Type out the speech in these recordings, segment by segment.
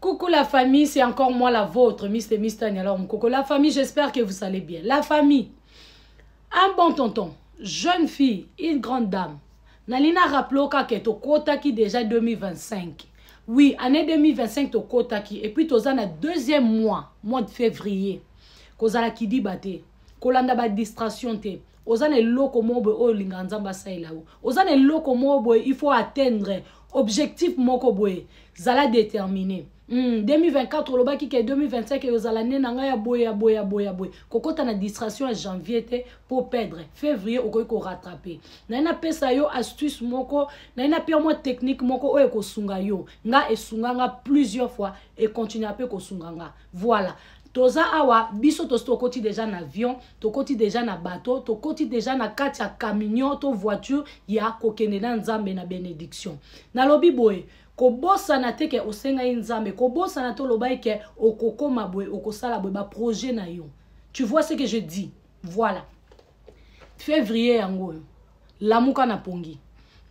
Coucou la famille, c'est encore moi la vôtre, Mr. Alors, coucou la famille, j'espère que vous allez bien. La famille, un bon tonton, jeune fille, une grande dame. Nalina rappelé que to kota qui déjà 2025. Oui, année 2025 to kota qui. Et puis to zana deuxième mois de février. Kozala qui dit bate. Kolanda ba distraction te. Ozane loko mobo o linganzamba saila. Ozane loko mobo il faut atteindre objectif moko boye. Zala déterminé. 2024 loba ki ke 2025 et ozala nanga ya boya. Kokota na distraction en janvier te pour perdre. Février okoki ko rattraper. Na ina pesa yo astuce moko, na ina pire mo technique moko o eko sunga yo. Nga esunganga plusieurs fois et continue à pe ko sunganga. Voilà. Toza awa biso to koti déjà na avion, to koti déjà na bateau, to koti déjà na kati ya camion, to voiture ya kokende na nzambe na bénédiction. Na lobi boye ko bossa na te ke osenga nzambe, ko bossa na to loba ke okokoma boye, okosala boye ba projet na yo. Tu vois ce que je dis? Voilà. Février yango. Lamuka na pongi.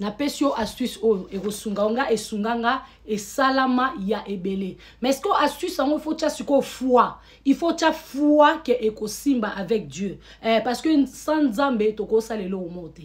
Na pesio astuce o ekosunganga esunganga et salama ya ebele. Mais est-ce que astuce il faut tcha suko foi. Il faut tcha foi que ekosimba avec Dieu. Parce que sans Nzambe toko salelo omote.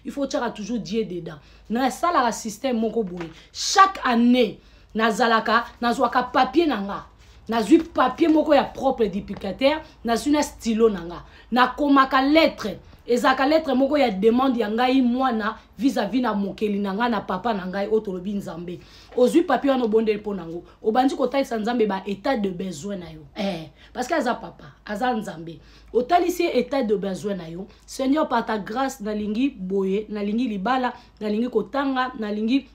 Il faut tcha toujours Dieu dedans. Na sala système moko boye. Chaque année nazalaka nazwaka papier nanga. Nazui papier moko ya propre duplicataire, nazui na stylo nanga. Na komaka lettre. Ezaka lettre moko ya demande ya ngai mwana vis-à-vis na mokeli nanga na papa na ngai otolobi nzambe. Ozui papier no bonde po nango. Obandi ko taisa nzambe ba état de besoin na yo. Parce que aza papa, aza nzambe. Otalisi état de besoin na yo. Seigneur par ta grâce na lingi boye, na lingi libala, na lingi kotanga, na lingi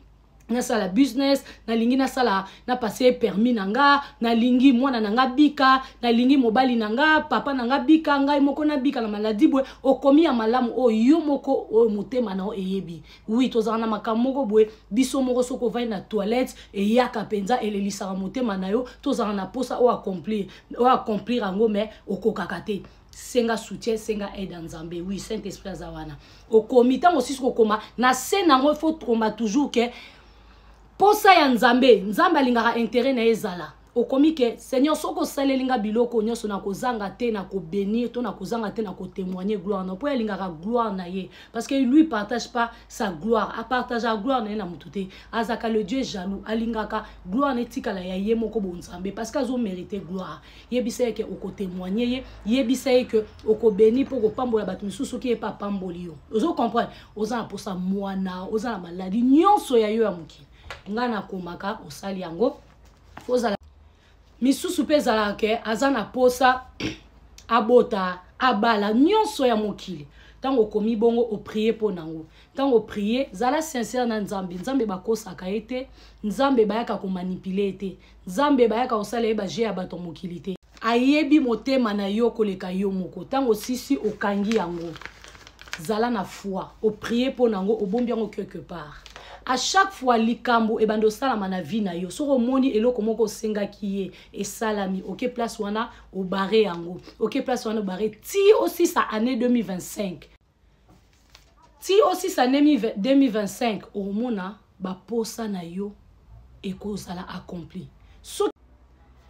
na sala business, na lingi na sala na passer permis nanga, na lingi mwana nanga bika, na lingi mobali nanga, papa nanga bika, ngai moko na bika na maladie bwe, okomi ya malamu o yo moko o motema na o eyebi. Oui, tozana na makambo moko bwe, biso moko soko vai na toilette e yaka penza elelisa motema na yo, tozana na posa o accomplir ango me okokakate. Senga soutien, senga aide nzambe. Oui, Saint-Esprit azawana. Okomi tango sisi kokoma na senango faut tromba toujours que posa ya nzambe, nzambe alingaka intérêt na ezala. Okomi ke Seigneur soko salelinga biloko nyonso na kozanga te na ko bénir, to na kozanga te na ko témoigner gloire na po alingaka gloire na ye parce que lui partage pas sa gloire, a partage la gloire na mutute. Azaka le Dieu jaloux, alingaka gloire na tikala ya ye moko bo nzambe parce que azo mériter gloire. Yebisa ke oko témoigner ye, yebisa ke oko bénir pour ko pambola batu misusu ki e pa pamboli yo. Ozo comprendre, oza na posa mwana, oza na maladie nyonso ya yo ya muki. Ngana komaka osali yango ozala misusu pezala ke azana posa abota abala nyonso ya mokili tango komi bongo o prier po nango tango prier zala sincère na nzambe nzambe bakosaka ete nzambe bayaka ko manipuler ete nzambe bayaka osala eba je ya bato mokili te ayebi motema na yo koleka yo moko tango sisi okangi yango zala na foi o prier po nango obombi yango quelque part. À chaque fois likambo e bando salama na vie na yo soko moni eloko moko senga kiye e salami OK place wana au barré yango OK place wana au barré ti aussi sa année 2025 ti aussi sa année 2025 au mona ba posa na yo e ko sala accompli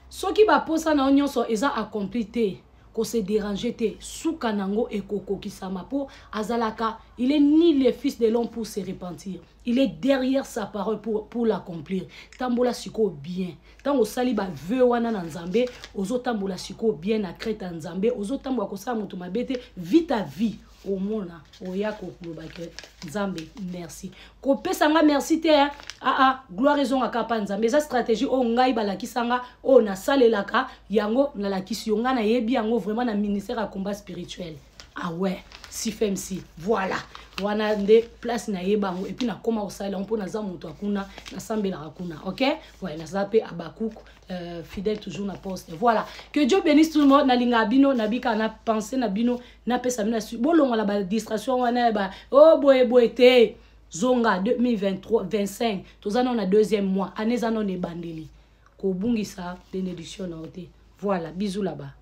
soki ba posa na nyonso eza accompli te ko se déranger te souka nango e koko kisama po azalaka il est ni le fils de l'homme pour se repentir. Il est derrière sa parole pour l'accomplir. Tambola siko bien. Tango sali ba veu wana na nzambe, ozo tambola siko bien na kreta nzambe, ozo tambola ko sa mutu mabete vite à vie. Au mona, oya ko klobake nzambe merci. Ko pesanga merci te gloire raison akapa nzambe za stratégie o ngai balakisanga o na salelaka yango na lakisi yonga na yebi yango vraiment na ministère à combat spirituel. Ah ouais, si femme si. Voilà. Wana nde place na yebango et puis na koma osala on po na za mutu akuna na sambela akuna. OK? Ouais, na zape Abakouk fidèle toujours na poste. Voilà. Que Dieu bénisse tout le monde na linga bino na bika na penser na bino na pesa bino bolonga la ba distraction wana ba oh boye te zonga 2023 25 tozana na deuxième mois année zano ne bandeli. Ko bungisa bénédiction na ote. Voilà, bisous là-bas.